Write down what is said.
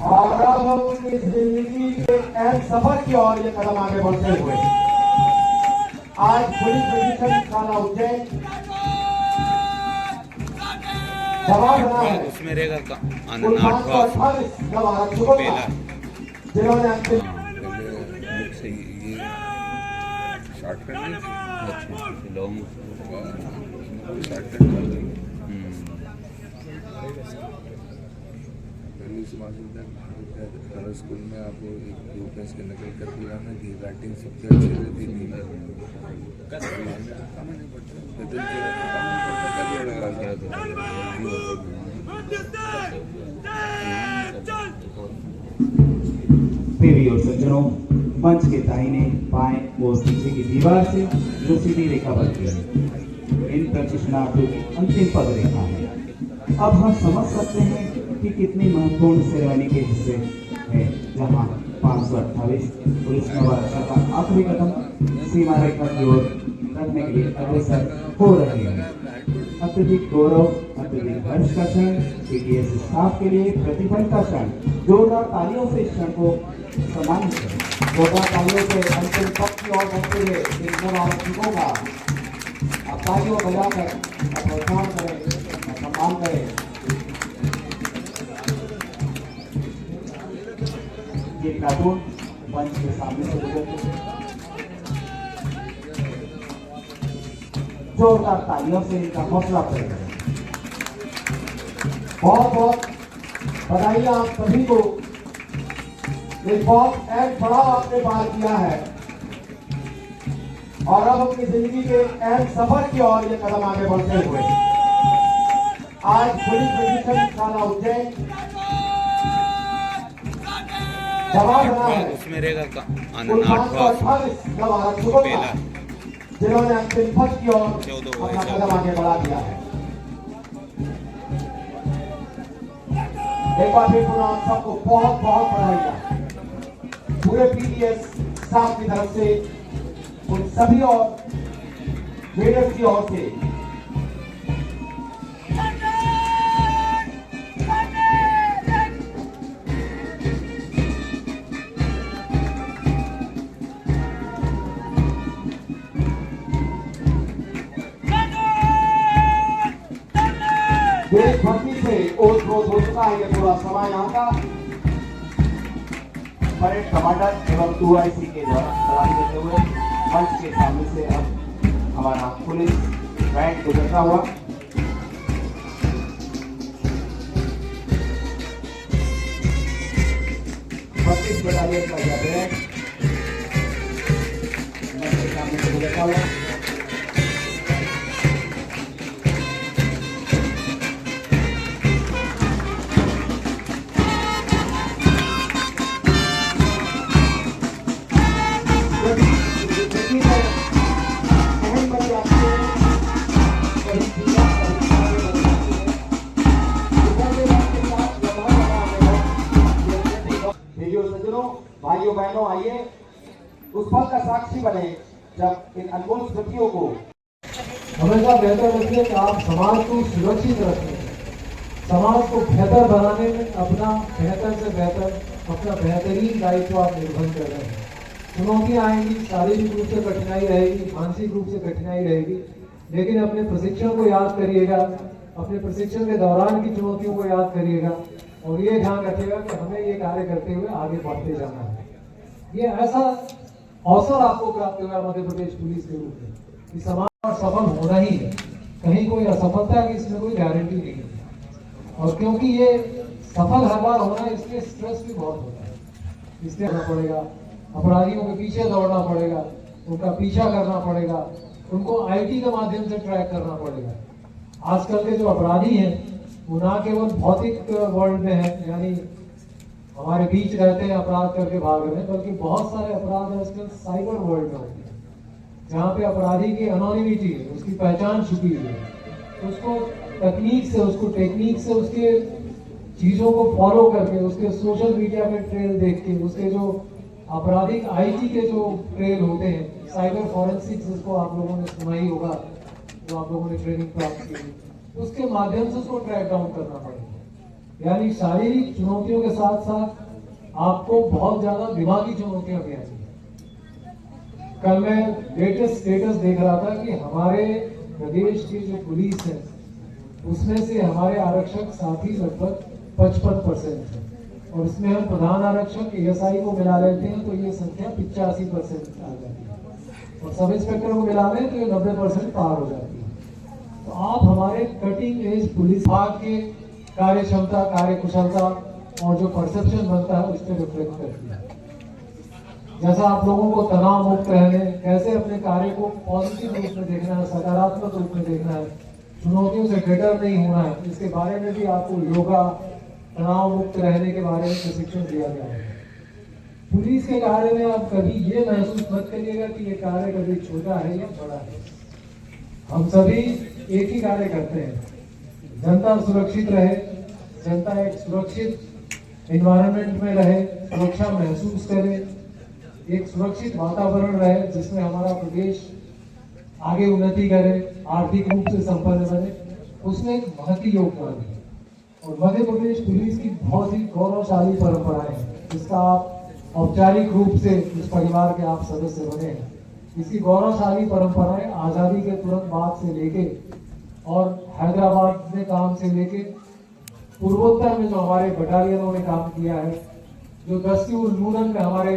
और अब हम इस जिंदगी के अहम सफर की ओर ये कदम आगे बढ़ते हुए आज पुलिस प्रशिक्षण थाना उज्जैन जवाब बना है उसमें रहेगा जिन्होंने अंतिम स्कूल में आपको एक यूपीएस की नकल करके लाना थी, राइटिंग सबसे अच्छी रहती थी। देवी और सज्जनों, मंच के दाहिने बाएं वो पीछे की दीवार से जो सीधी रेखा बनती है, इन प्रशिक्षणार्थियों की अंतिम पद रेखा है। अब हम समझ सकते हैं कि कितनी महत्वपूर्ण सेरेमनी के हिस्से है, जहां 528 पुलिस नवारक्षा का आखिरी कदम सीमा रेखा की ओर रखने के लिए अग्रसर हो रहे हैं। अत्यधिक गौरव, अत्यधिक हर्ष का क्षण, पीटीएस स्टाफ के लिए प्रतिफल का क्षण। जोरदार तालियों से इस क्षण को सम्मानित करें। जोरदार तालियों से अंतिम पद की ओर बढ़ते हुए इन नवारक्षकों का आप तालियों बजाकर प्रोत्साहन करें, सम्मान करें। ये कार्टून मंच के सामने से गुजरते जोरदार तालियों से इनका हौसला करें। बहुत बहुत बधाई आप सभी को, एक बहुत अहम पड़ाव आपने पार किया है और अब अपनी जिंदगी के अहम सफर की ओर ये कदम आगे बढ़ते हुए आज पुलिस प्रशिक्षण थाना उज्जैन जवाब बना है उसमें रहेगा जिन्होंने अंतिम पद की ओर अपना कदम आगे बढ़ा दिया है। एक बार फिर पुनः सबको बहुत बहुत बधाई पूरे पीटीएस स्टाफ की तरफ से, उन सभी और लीडर्स की ओर से। देशभक्ति से ओत-प्रोत हो चुका है ये पूरा समय यहाँ का। परेड कमांडर एवं 2IC के द्वारा सलामी देते हुए मंच के सामने से अब हमारा पुलिस बैंड गुजरता हुआ बटालियन का यह बैंड मंच के सामने से गुजरता हुआ भाइयों बहनों, आइए उस पल का साक्षी बने जब इन अनमोल स्मृतियों को हमेशा बेहतर रखिए कि आप समाज को सुरक्षित रखें, समाज को बेहतर बनाने में अपना बेहतर से बेहतर, अपना बेहतरीन दायित्व आप निर्वहन कर रहे हैं। चुनौतियाँ आएंगी, शारीरिक रूप से कठिनाई रहेगी, मानसिक रूप से कठिनाई रहेगी, लेकिन अपने प्रशिक्षण को याद करिएगा, अपने प्रशिक्षण के दौरान की चुनौतियों को याद करिएगा और ये ध्यान रखिएगा कि हमें ये कार्य करते हुए आगे बढ़ते जाना है। ये ऐसा अवसर आपको प्राप्त हुआ मध्य प्रदेश पुलिस के रूप में कि समाज सफल होना ही है, कहीं कोई असफलता की इसमें कोई गारंटी नहीं है। और क्योंकि ये सफल हर बार होना है, इसलिए स्ट्रेस भी बहुत होता है, इसलिए करना पड़ेगा, अपराधियों के पीछे दौड़ना पड़ेगा, उनका पीछा करना पड़ेगा, उनको IT के माध्यम से ट्रैक करना पड़ेगा। आजकल के जो अपराधी हैं वो ना केवल भौतिक वर्ल्ड में है, यानी हमारे बीच रहते हैं अपराध करके भाग रहे हैं, बल्कि बहुत सारे अपराध आजकल साइबर वर्ल्ड में होते हैं, जहाँ पे अपराधी की एनोनिमिटी है, उसकी पहचान छुपी हुई है, उसको तकनीक से, उसको टेक्निक से, उसके चीज़ों को फॉलो करके, उसके सोशल मीडिया पे ट्रेल देख के, उसके जो आपराधिक IT के जो ट्रेल होते हैं, साइबर फॉरेंसिक्स जिसको आप लोगों ने सुना ही होगा, जो आप लोगों ने ट्रेनिंग प्राप्त की, उसके माध्यम से उसको ट्रैक डाउन करना पड़ेगा। यानी शारीरिक चुनौतियों के साथ साथ आपको बहुत ज्यादा दिमागी चुनौतियां भी आती हैं। कल मैं लेटेस्ट स्टेटस देख रहा था कि हमारे प्रदेश की जो पुलिस है उसमें से हमारे आरक्षक साथी लगभग 55% है, और इसमें हम प्रधान आरक्षक एएसआई को मिला लेते हैं तो ये संख्या 85% आ जाती है, और सब इंस्पेक्टर को मिला लें तो ये 90% पार हो जाती है। तो आप हमारे कटिंग एज पुलिस विभाग के कार्य क्षमता, कार्य कुशलता और जो परसेप्शन बनता है उस पर रिफ्लेक्ट करती है। जैसा आप लोगों को तनाव मुक्त रहने, कैसे अपने कार्य को पॉजिटिव रूप में देखना है, सकारात्मक रूप में देखना है, चुनौतियों से डटर नहीं होना है, इसके बारे में भी आपको योगा, तनाव मुक्त रहने के बारे में प्रशिक्षण दिया गया है। पुलिस के कार्य में आप कभी ये महसूस मत करिएगा कि ये कार्य कभी छोटा है या बड़ा है। हम सभी एक ही कार्य करते हैं, जनता सुरक्षित रहे, जनता एक सुरक्षित एनवायरनमेंट में रहे, सुरक्षा महसूस करे, एक सुरक्षित वातावरण रहे जिसमें हमारा प्रदेश आगे उन्नति करे, आर्थिक रूप से संपन्न बने, उसमें एक महती योगदान है। और मध्य प्रदेश पुलिस की बहुत ही गौरवशाली परंपराएं हैं, जिसका आप औपचारिक रूप से इस परिवार के आप सदस्य बने हैं। इसकी गौरवशाली परंपराएं आज़ादी के तुरंत बाद से लेके और हैदराबाद में काम से लेके पूर्वोत्तर में जो हमारे बटालियनों ने काम किया है, जो दस्ती उल नूरन में हमारे